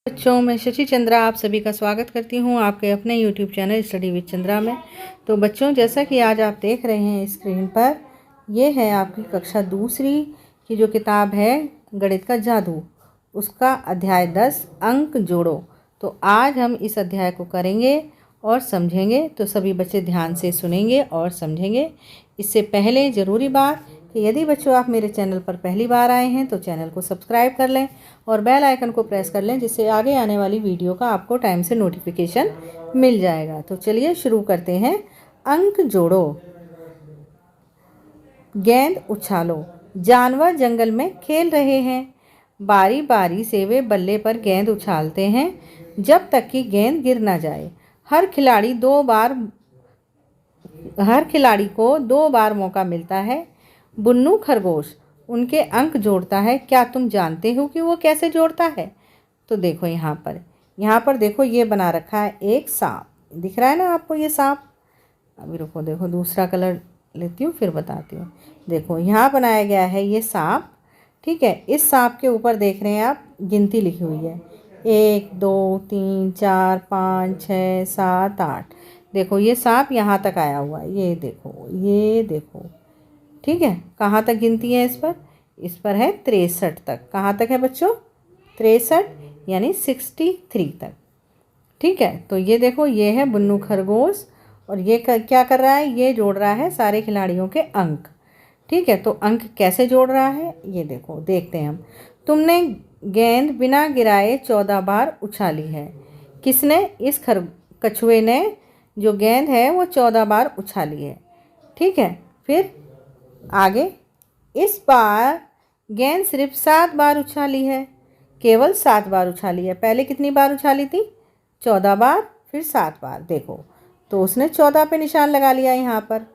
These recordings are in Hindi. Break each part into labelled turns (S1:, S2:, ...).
S1: बच्चों, मैं शशि चंद्रा आप सभी का स्वागत करती हूँ आपके अपने YouTube channel study with Chandra में। तो बच्चों, जैसा कि आज आप देख रहे हैं स्क्रीन पर, ये है आपकी कक्षा दूसरी की जो किताब है गणित का जादू, उसका अध्याय 10 अंक जोड़ो। तो आज हम इस अध्याय को करेंगे और समझेंगे। तो सभी बच्चे ध्यान से सुनेंगे और समझेंगे। इससे पहले ज़रूरी बात कि यदि बच्चों आप मेरे चैनल पर पहली बार आए हैं तो चैनल को सब्सक्राइब कर लें और बेल आइकन को प्रेस कर लें, जिससे आगे आने वाली वीडियो का आपको टाइम से नोटिफिकेशन मिल जाएगा। तो चलिए शुरू करते हैं। अंक जोड़ो। गेंद उछालो। जानवर जंगल में खेल रहे हैं। बारी बारी से वे बल्ले पर गेंद उछालते हैं जब तक कि गेंद गिर ना जाए। हर खिलाड़ी को 2 बार मौका मिलता है। बुन्नू खरगोश उनके अंक जोड़ता है। क्या तुम जानते हो कि वो कैसे जोड़ता है? तो देखो यहाँ पर देखो, ये बना रखा है एक सांप। दिख रहा है ना आपको ये सांप? अभी रुको, देखो दूसरा कलर लेती हूँ फिर बताती हूँ। देखो यहाँ बनाया गया है ये सांप। ठीक है, इस सांप के ऊपर देख रहे हैं आप गिनती लिखी हुई है 1 2 3 4 5 6 7 8। देखो ये सांप यहाँ तक आया हुआ है। ये देखो। ठीक है, कहाँ तक गिनती है इस पर है 63 तक। कहाँ तक है बच्चों? 63 यानी 63 तक। ठीक है, तो ये देखो, ये है बुन्नू खरगोश और ये क्या कर रहा है? ये जोड़ रहा है सारे खिलाड़ियों के अंक। ठीक है, तो अंक कैसे जोड़ रहा है ये देखो, देखते हैं हम। तुमने गेंद बिना गिराए 14 बार उछाली है। किसने? इस कछुए ने जो गेंद है वो 14 बार उछाली है। ठीक है, फिर आगे, इस बार गेंद सिर्फ 7 बार उछाली है। केवल 7 बार उछाली है। पहले कितनी बार उछाली थी? 14 बार, फिर 7 बार। देखो, तो उसने 14 पे निशान लगा लिया यहाँ पर।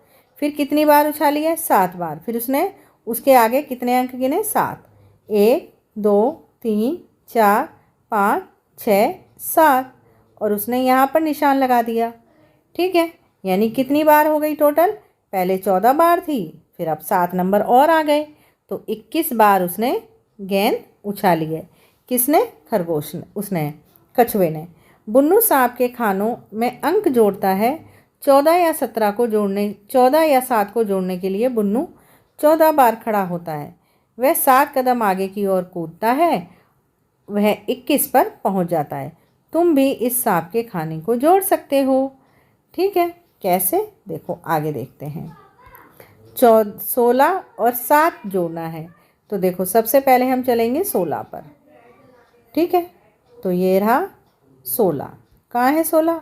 S1: फिर कितनी बार उछाली है? 7 बार। फिर उसने उसके आगे कितने अंक गिने? 7। 1 2 3 4 5 6 7 और उसने यहाँ पर निशान लगा दिया। ठीक है, यानी कितनी बार हो गई टोटल? पहले 14 बार थी, फिर अब 7 नंबर और आ गए, तो 21 बार उसने गेंद उछाली है। किसने? खरगोश ने, उसने, कछुए ने। बुन्नू सांप के खानों में अंक जोड़ता है। 14 या 7 को जोड़ने के लिए बुन्नू 14 बार खड़ा होता है। वह 7 कदम आगे की ओर कूदता है। वह 21 पर पहुंच जाता है। तुम भी इस सांप के खाने को जोड़ सकते हो। ठीक है, कैसे? देखो आगे देखते हैं। 16 और 7 जोड़ना है। तो देखो, सबसे पहले हम चलेंगे 16 पर। ठीक है, तो ये रहा 16। कहाँ है 16?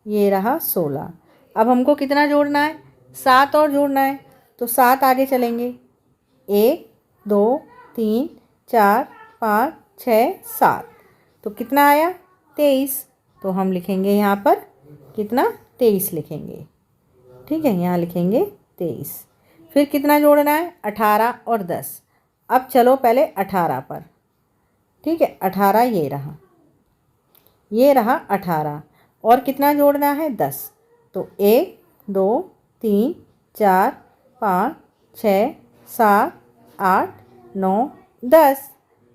S1: ये रहा 16। अब हमको कितना जोड़ना है? 7 और जोड़ना है। तो 7 आगे चलेंगे। 1 2 3 4 5 6 7। तो कितना आया? 23। तो हम लिखेंगे यहाँ पर कितना? 23 लिखेंगे। ठीक है, यहाँ लिखेंगे 23। फिर कितना जोड़ना है? 18 और 10। अब चलो पहले 18 पर। ठीक है, 18 ये रहा 18। और कितना जोड़ना है? 10। तो 1 2 3 4 5 6 7 8 9 10।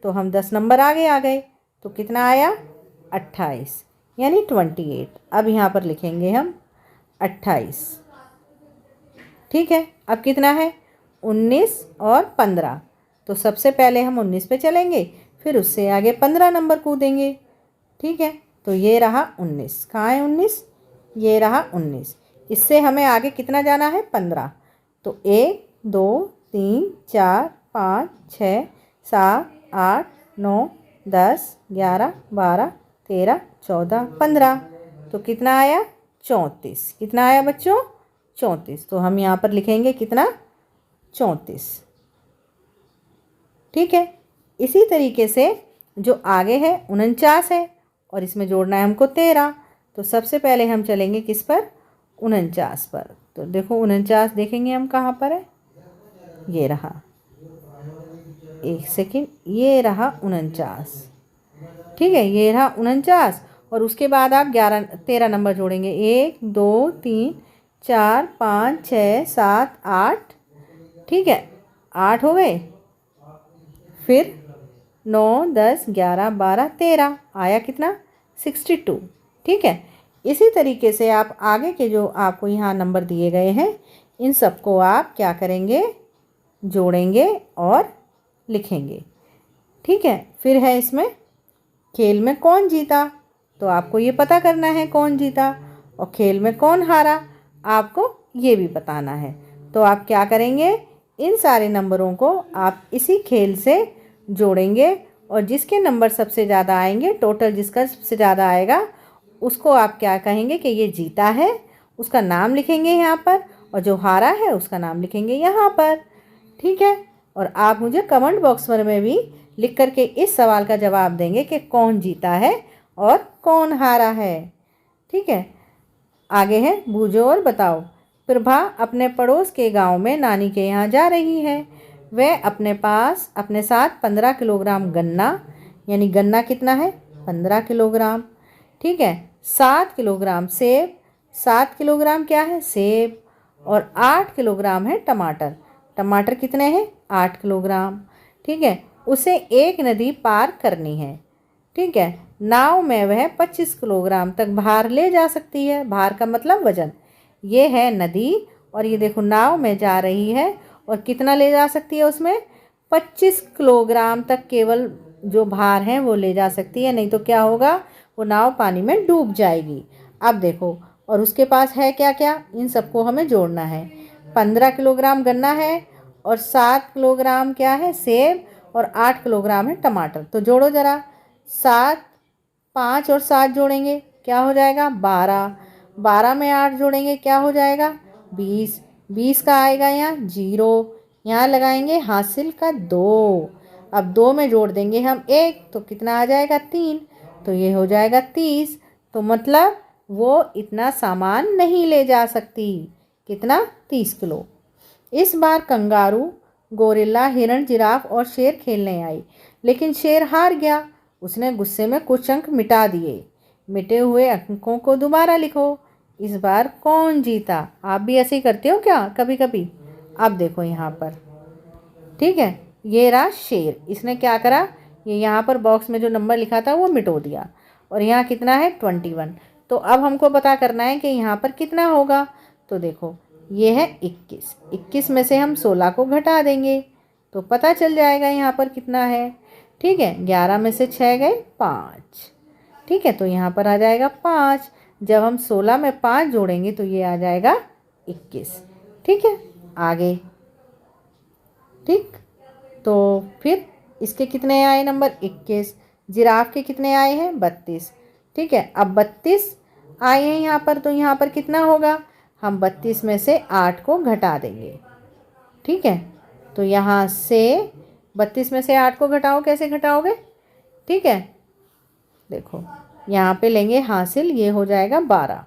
S1: तो हम 10 नंबर आगे आ गए। तो कितना आया? 28 यानी 28। अब यहाँ पर लिखेंगे हम 28। ठीक है, अब कितना है? 19 और 15। तो सबसे पहले हम 19 पे चलेंगे, फिर उससे आगे 15 नंबर कूदेंगे। ठीक है, तो ये रहा 19। कहाँ है 19? ये रहा 19। इससे हमें आगे कितना जाना है? 15। तो 1 2 3 4 5 6 7 8 9 10 11 12 13 14 15। तो कितना आया? 34। कितना आया बच्चों? 34। तो हम यहाँ पर लिखेंगे कितना? 34। ठीक है, इसी तरीके से जो आगे है 49 है और इसमें जोड़ना है हमको 13। तो सबसे पहले हम चलेंगे किस पर? 49 पर। तो देखो 49 देखेंगे हम कहाँ पर है। ये रहा, एक सेकेंड, ये रहा 49। ठीक है, ये रहा 49 और उसके बाद आप 13 नंबर जोड़ेंगे। 1 2 3 4 5 6 7 8। ठीक है, 8 हो गए। फिर 9, 10, 11, 12, 13 आया कितना 62। ठीक है, इसी तरीके से आप आगे के जो आपको यहाँ नंबर दिए गए हैं इन सबको आप क्या करेंगे, जोड़ेंगे और लिखेंगे। ठीक है, फिर है इसमें खेल में कौन जीता, तो आपको ये पता करना है कौन जीता, और खेल में कौन हारा आपको ये भी बताना है। तो आप क्या करेंगे, इन सारे नंबरों को आप इसी खेल से जोड़ेंगे और जिसके नंबर सबसे ज़्यादा आएंगे, टोटल जिसका सबसे ज़्यादा आएगा उसको आप क्या कहेंगे कि ये जीता है, उसका नाम लिखेंगे यहाँ पर, और जो हारा है उसका नाम लिखेंगे यहाँ पर। ठीक है, और आप मुझे कमेंट बॉक्स में भी लिख करके इस सवाल का जवाब देंगे कि कौन जीता है और कौन हारा है। ठीक है, आगे है बूझो और बताओ। प्रभा अपने पड़ोस के गांव में नानी के यहाँ जा रही है। वह अपने साथ 15 किलोग्राम गन्ना, यानी गन्ना कितना है 15 किलोग्राम। ठीक है, 7 किलोग्राम सेब, 7 किलोग्राम क्या है सेब, और 8 किलोग्राम है टमाटर। टमाटर कितने हैं 8 किलोग्राम। ठीक है, उसे एक नदी पार करनी है। ठीक है, नाव में वह 25 किलोग्राम तक भार ले जा सकती है। भार का मतलब वजन। ये है नदी और ये देखो नाव में जा रही है और कितना ले जा सकती है, उसमें 25 किलोग्राम तक केवल जो भार है वो ले जा सकती है, नहीं तो क्या होगा, वो नाव पानी में डूब जाएगी। अब देखो, और उसके पास है क्या क्या, इन सबको हमें जोड़ना है। 15 किलोग्राम गन्ना है और 7 किलोग्राम क्या है सेब और 8 किलोग्राम है टमाटर। तो जोड़ो ज़रा, 7, 5 और 7 जोड़ेंगे क्या हो जाएगा 12, 12 में 8 जोड़ेंगे क्या हो जाएगा 20, 20 का आएगा यहाँ 0, यहाँ लगाएंगे हासिल का 2। अब 2 में जोड़ देंगे हम 1 तो कितना आ जाएगा 3, तो ये हो जाएगा 30। तो मतलब वो इतना सामान नहीं ले जा सकती, कितना 30 किलो। इस बार कंगारू, गोरिल्ला, हिरण, जिराफ और शेर खेलने आई, लेकिन शेर हार गया। उसने गुस्से में कुछ अंक मिटा दिए। मिटे हुए अंकों को दोबारा लिखो। इस बार कौन जीता। आप भी ऐसे ही करते हो क्या कभी कभी। अब देखो यहाँ पर, ठीक है, ये रहा शेर। इसने क्या करा, ये यहाँ पर बॉक्स में जो नंबर लिखा था वो मिटो दिया और यहाँ कितना है 21। तो अब हमको पता करना है कि यहाँ पर कितना होगा। तो देखो ये है 21, 21 में से हम 16 को घटा देंगे तो पता चल जाएगा यहाँ पर कितना है। ठीक है, 11 में से 6 गए 5। ठीक है, तो यहाँ पर आ जाएगा 5। जब हम 16 में 5 जोड़ेंगे तो ये आ जाएगा 21। ठीक है, आगे। ठीक, तो फिर इसके कितने आए नंबर 21, जिराफ के कितने आए हैं 32। ठीक है, अब 32 आए हैं यहाँ पर, तो यहाँ पर कितना होगा, हम 32 में से 8 को घटा देंगे। ठीक है, तो यहाँ से 32 में से 8 को घटाओ, कैसे घटाओगे। ठीक है, देखो यहाँ पे लेंगे हासिल, ये हो जाएगा 12,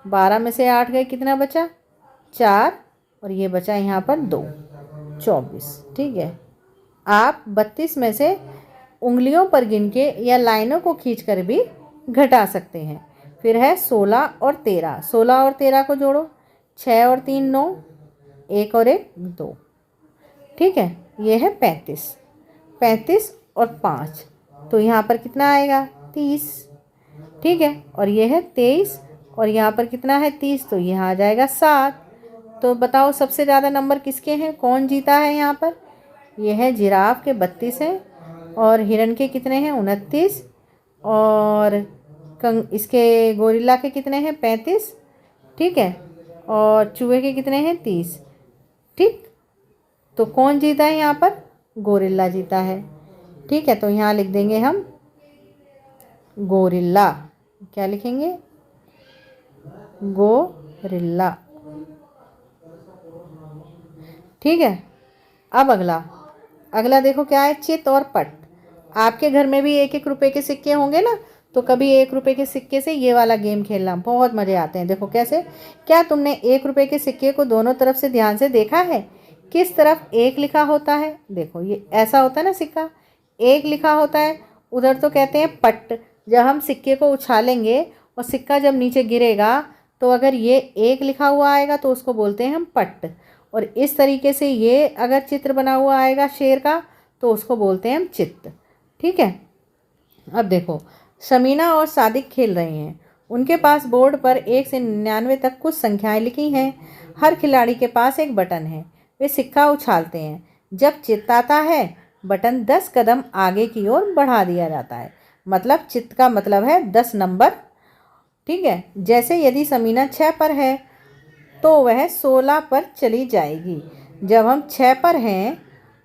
S1: 12 में से 8 गए कितना बचा 4 और ये बचा यहाँ पर 2, 24। ठीक है, आप 32 में से उंगलियों पर गिन के या लाइनों को खींच कर भी घटा सकते हैं। फिर है 16 और 13, 16 और 13 को जोड़ो, 6 और 3 9, 1 और 1 2। ठीक है, ये है 35, 35 और 5, तो यहाँ पर कितना आएगा 30। ठीक है, और ये है 23 और यहाँ पर कितना है 30, तो यहाँ आ जाएगा 7। तो बताओ सबसे ज़्यादा नंबर किसके हैं, कौन जीता है यहाँ पर। ये है जिराफ के 32 हैं और हिरन के कितने हैं 29 और इसके गोरिल्ला के कितने हैं 35। ठीक है, और चूहे के कितने हैं 30। ठीक, तो कौन जीता है यहाँ पर, गोरिल्ला जीता है। ठीक है, तो यहाँ लिख देंगे हम गोरिल्ला। क्या लिखेंगे, गोरिल्ला। ठीक है, अब अगला देखो क्या है, चित और पट। आपके घर में भी 1-1 रुपए के सिक्के होंगे ना, तो कभी 1 रुपए के सिक्के से ये वाला गेम खेलना बहुत मज़े आते हैं। देखो कैसे, क्या तुमने 1 रुपए के सिक्के को दोनों तरफ से ध्यान से देखा है, किस तरफ 1 लिखा होता है। देखो ये ऐसा होता है ना, सिक्का 1 लिखा होता है, उधर तो कहते हैं पट। जब हम सिक्के को उछालेंगे और सिक्का जब नीचे गिरेगा तो अगर ये 1 लिखा हुआ आएगा तो उसको बोलते हैं हम पट, और इस तरीके से ये अगर चित्र बना हुआ आएगा शेर का तो उसको बोलते हैं हम चित्त। ठीक है। अब देखो, शमीना और सादिक खेल रहे हैं। उनके पास बोर्ड पर 1 से 99 तक कुछ संख्याएं लिखी हैं। हर खिलाड़ी के पास एक बटन है। वे सिक्का उछालते हैं। जब चित्त आता है, बटन 10 कदम आगे की ओर बढ़ा दिया जाता है। मतलब चित्त का मतलब है 10 नंबर। ठीक है। जैसे यदि शमीना 6 पर है तो वह 16 पर चली जाएगी। जब हम 6 पर हैं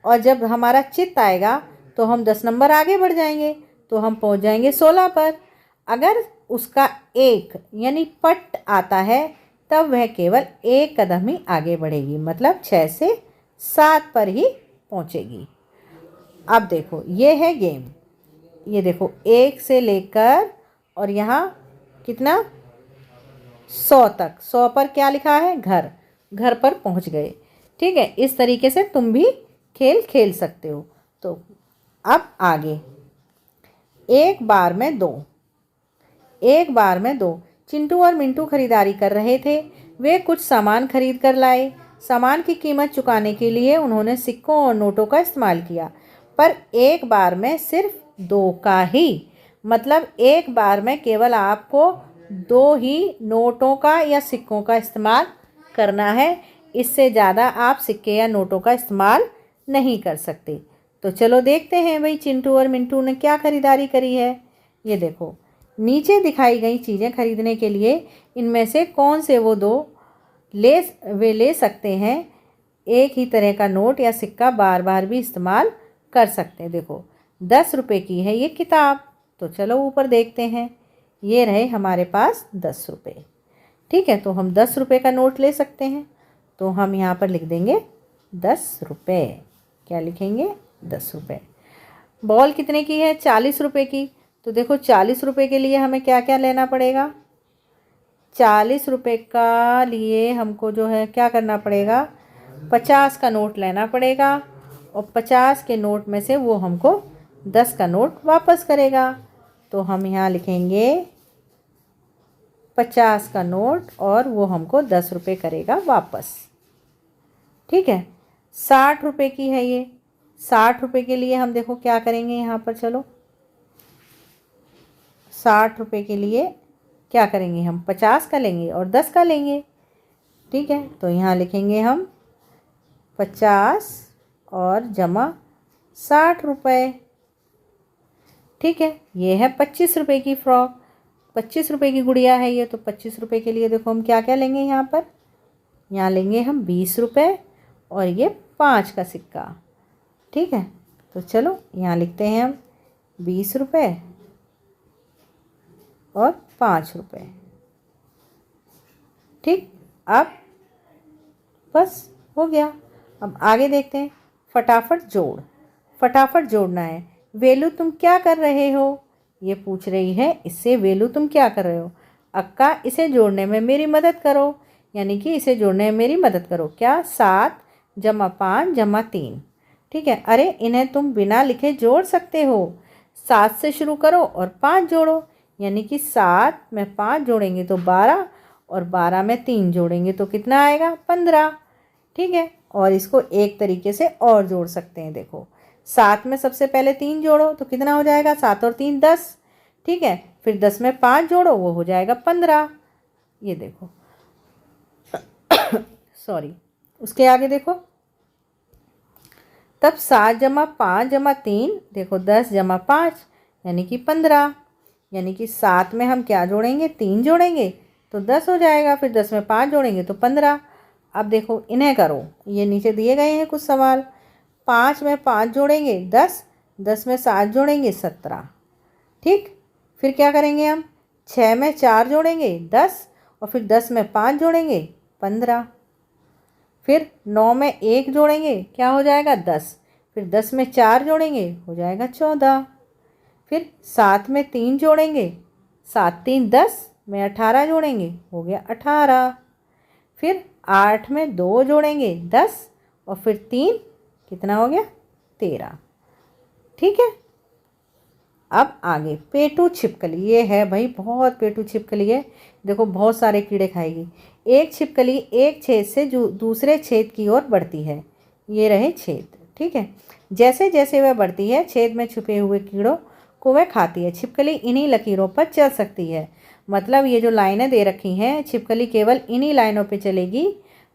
S1: और जब हमारा चित्त आएगा तो हम 10 नंबर आगे बढ़ जाएंगे, तो हम पहुंच जाएंगे 16 पर। अगर उसका 1 यानी पट आता है तब वह केवल 1 कदम ही आगे बढ़ेगी, मतलब 6 से 7 पर ही पहुंचेगी। अब देखो, ये है गेम। ये देखो, 1 से लेकर और यहाँ कितना 100 तक। 100 पर क्या लिखा है? घर। घर पर पहुंच गए। ठीक है। इस तरीके से तुम भी खेल खेल सकते हो। तो अब आगे, एक बार में दो। एक बार में दो। चिंटू और मिंटू खरीदारी कर रहे थे। वे कुछ सामान खरीद कर लाए। सामान की कीमत चुकाने के लिए उन्होंने सिक्कों और नोटों का इस्तेमाल किया, पर एक बार में सिर्फ 2 का ही। मतलब एक बार में केवल आपको 2 ही नोटों का या सिक्कों का इस्तेमाल करना है। इससे ज़्यादा आप सिक्के या नोटों का इस्तेमाल नहीं कर सकते। तो चलो देखते हैं भाई चिंटू और मिंटू ने क्या खरीदारी करी है। ये देखो, नीचे दिखाई गई चीज़ें खरीदने के लिए इनमें से कौन से वो 2 वे ले सकते हैं। एक ही तरह का नोट या सिक्का बार बार भी इस्तेमाल कर सकते हैं। देखो, 10 रुपये की है ये किताब। तो चलो ऊपर देखते हैं। ये रहे हमारे पास 10 रुपये। ठीक है। तो हम 10 रुपये का नोट ले सकते हैं। तो हम यहाँ पर लिख देंगे 10 रुपये। क्या लिखेंगे? 10 रुपये। बॉल कितने की है? 40 रुपये की। तो देखो, 40 रुपये के लिए हमें क्या क्या लेना पड़ेगा? 40 रुपये का लिए हमको जो है क्या करना पड़ेगा? 50 का नोट लेना पड़ेगा, और 50 के नोट में से वो हमको 10 का नोट वापस करेगा। तो हम यहाँ लिखेंगे 50 का नोट और वो हमको 10 रुपये करेगा वापस। ठीक है। 60 रुपये की है ये। 60 रुपये के लिए हम देखो क्या करेंगे यहाँ पर। चलो, 60 रुपये के लिए क्या करेंगे? हम 50 का लेंगे और 10 का लेंगे। ठीक है। तो यहाँ लिखेंगे हम 50 और जमा 60 रुपये। ठीक है। ये है 25 रुपये की फ्रॉक। 25 रुपये की गुड़िया है ये। तो 25 रुपये के लिए देखो हम क्या क्या लेंगे यहाँ पर। यहाँ लेंगे हम 20 रुपये और ये 5 का सिक्का। ठीक है। तो चलो यहाँ लिखते हैं हम 20 रुपये और 5 रुपये। ठीक। अब बस हो गया। अब आगे देखते हैं। फटाफट जोड़। फटाफट जोड़ना है। वेलू तुम क्या कर रहे हो? ये पूछ रही है इससे, वेलू तुम क्या कर रहे हो? अक्का, इसे जोड़ने में मेरी मदद करो। यानी कि इसे जोड़ने में मेरी मदद करो। क्या? 7 जमा 5 जमा 3। ठीक है। अरे, इन्हें तुम बिना लिखे जोड़ सकते हो। 7 से शुरू करो और 5 जोड़ो। यानी कि 7 में 5 जोड़ेंगे तो 12, और 12 में 3 जोड़ेंगे तो कितना आएगा? 15। ठीक है। और इसको एक तरीके से और जोड़ सकते हैं। देखो, 7 में सबसे पहले 3 जोड़ो तो कितना हो जाएगा? 7 और 3 10। ठीक है। फिर 10 में 5 जोड़ो, वो हो जाएगा 15। ये देखो सॉरी, उसके आगे देखो, तब 7 जमा 5 जमा 3, देखो 10 जमा 5 यानी कि 15। यानी कि 7 में हम क्या जोड़ेंगे? 3 जोड़ेंगे तो 10 हो जाएगा। फिर 10 में 5 जोड़ेंगे तो 15। अब देखो, इन्हें करो। ये नीचे दिए गए हैं कुछ सवाल। 5 में 5 जोड़ेंगे 10, 10 में 7 जोड़ेंगे 17। ठीक। फिर क्या करेंगे हम? 6 में 4 जोड़ेंगे 10, और फिर 10 में 5 जोड़ेंगे 15। फिर 9 में 1 जोड़ेंगे, क्या हो जाएगा? 10। फिर 10 में 4 जोड़ेंगे, हो जाएगा 14। फिर 7 में 3 जोड़ेंगे, 7 3 10 में 18 जोड़ेंगे, हो गया 18। फिर 8 में 2 जोड़ेंगे 10, और फिर 3 कितना हो गया? 13। ठीक है। अब आगे पेटू छिपकली। ये है भाई बहुत पेटू छिपकली है। देखो, बहुत सारे कीड़े खाएगी। एक छिपकली एक छेद से जो दूसरे छेद की ओर बढ़ती है। ये रहे छेद। ठीक है। जैसे जैसे वह बढ़ती है छेद में छुपे हुए कीड़ों को वह खाती है। छिपकली इन्हीं लकीरों पर चल सकती है। मतलब ये जो लाइनें दे रखी हैं, छिपकली केवल इन्हीं लाइनों पे चलेगी,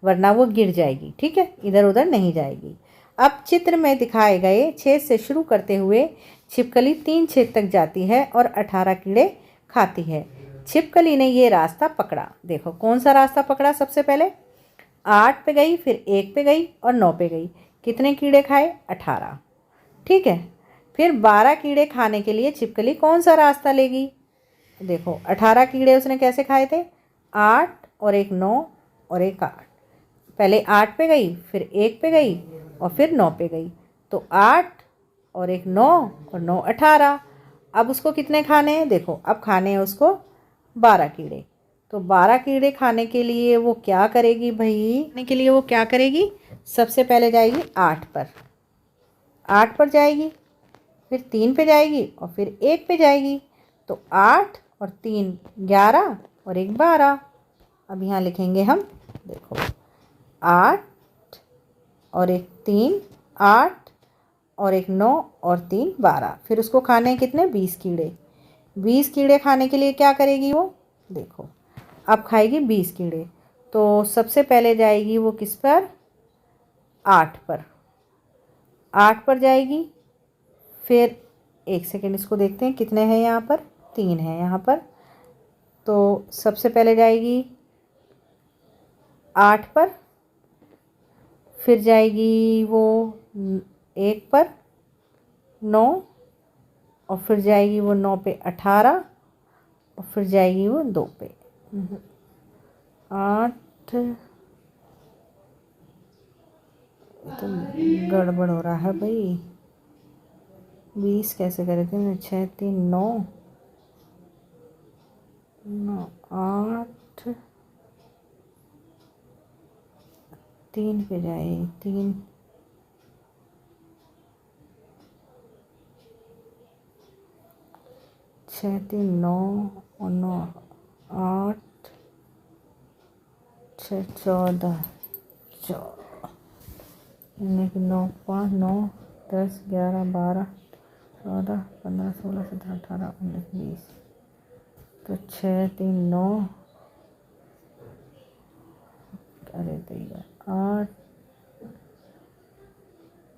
S1: वरना वो गिर जाएगी। ठीक है, इधर उधर नहीं जाएगी। अब चित्र में दिखाए गए छेद से शुरू करते हुए छिपकली 3 छेद तक जाती है और 18 कीड़े खाती है। छिपकली ने ये रास्ता पकड़ा। देखो कौन सा रास्ता पकड़ा। सबसे पहले 8 पे गई, फिर 1 पे गई और 9 पे गई। कितने कीड़े खाए? 18। ठीक है, फिर 12 कीड़े खाने के लिए छिपकली कौन सा रास्ता लेगी? देखो 18 कीड़े उसने कैसे खाए थे? 8 और एक 9 और एक 8। पहले 8 पे गई, फिर 1 पे गई और फिर 9 पे गई। तो 8 और एक 9 और 9 18। अब उसको कितने खाने हैं? देखो अब खाने हैं उसको 12 कीड़े। तो 12 कीड़े खाने के लिए वो क्या करेगी भाई? खाने के लिए वो क्या करेगी? सबसे पहले जाएगी 8 पर, 8 पर जाएगी, फिर 3 पे जाएगी और फिर 1 पे जाएगी। तो 8 और 3 11 और 1 12। अब यहाँ लिखेंगे हम, देखो 8 और एक 3 8 और एक 9 और 3 12। फिर उसको खाने हैं कितने? 20 कीड़े। 20 कीड़े खाने के लिए क्या करेगी वो? देखो अब खाएगी 20 कीड़े। तो सबसे पहले जाएगी वो किस पर? 8 पर, 8 पर जाएगी। फिर एक सेकेंड इसको देखते हैं कितने हैं यहाँ पर? 3 हैं यहाँ पर। तो सबसे पहले जाएगी 8 पर, फिर जाएगी वो 1 पर 9 और फिर जाएगी वो 9 पे 18 और फिर जाएगी वो 2 पे 8। तो गड़बड़ हो रहा है भाई, 20 कैसे करे थे मैं? 6 3 9 9 8 3 पे जाए 3 6 3 9 और 9 8 6 14 9 5 9 10 11 12 14 15 16 17 18 19 20। तो 6 3 9 अरे भैया 8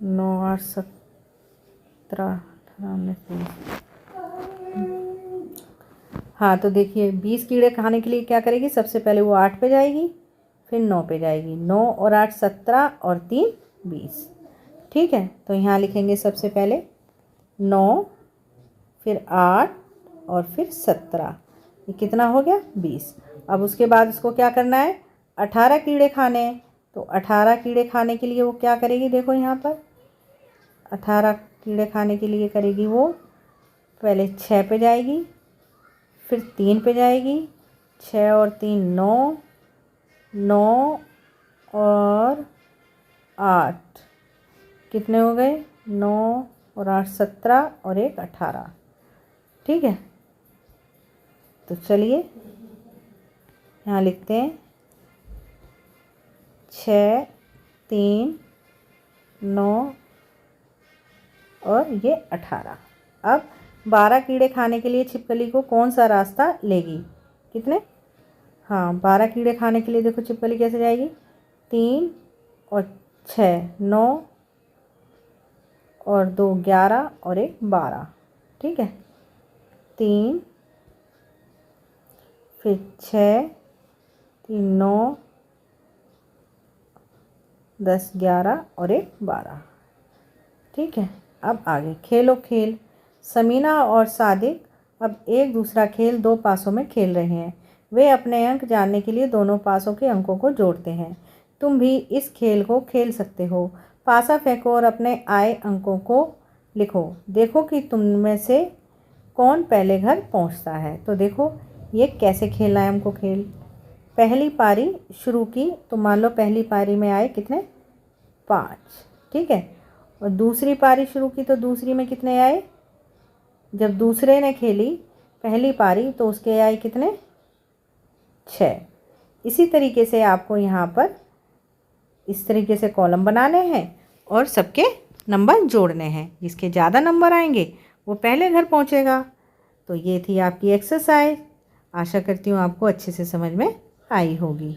S1: 9 8 17 18 19 20। हाँ तो देखिए 20 कीड़े खाने के लिए क्या करेगी? सबसे पहले वो 8 पे जाएगी, फिर 9 पे जाएगी। 9 और 8 17 और 3 20। ठीक है, तो यहाँ लिखेंगे सबसे पहले 9, फिर 8 और फिर 17। ये कितना हो गया? 20। अब उसके बाद इसको क्या करना है? 18 कीड़े खाने हैं। तो 18 कीड़े खाने के लिए वो क्या करेगी? देखो यहाँ पर 18 कीड़े खाने के लिए करेगी वो पहले 6 पे जाएगी, फिर 3 पे जाएगी। 6 और 3 9, 9 और 8 कितने हो गए? 9 और 8 17 और 1 18। ठीक है, तो चलिए यहाँ लिखते हैं 6 3 9 और ये 18। अब 12 कीड़े खाने के लिए छिपकली को कौन सा रास्ता लेगी? कितने? हाँ 12 कीड़े खाने के लिए देखो छिपकली कैसे जाएगी? 3 और 6 9 और 2 11 और 1 12। ठीक है, 3 फिर 6 3 9 10 11 और 1 12। ठीक है, अब आगे खेलो खेल। समीना और सादिक अब एक दूसरा खेल 2 पासों में खेल रहे हैं। वे अपने अंक जानने के लिए दोनों पासों के अंकों को जोड़ते हैं। तुम भी इस खेल को खेल सकते हो। पासा फेंको और अपने आए अंकों को लिखो। देखो कि तुम में से कौन पहले घर पहुंचता है। तो देखो ये कैसे खेलना है हमको खेल। पहली पारी शुरू की तो मान लो पहली पारी में आए कितने? 5। ठीक है, और दूसरी पारी शुरू की तो दूसरी में कितने आए? जब दूसरे ने खेली पहली पारी तो उसके आए कितने? 6। इसी तरीके से आपको यहाँ पर इस तरीके से कॉलम बनाने हैं और सबके नंबर जोड़ने हैं। जिसके ज़्यादा नंबर आएंगे वो पहले घर पहुंचेगा। तो ये थी आपकी एक्सरसाइज। आशा करती हूँ आपको अच्छे से समझ में आई होगी।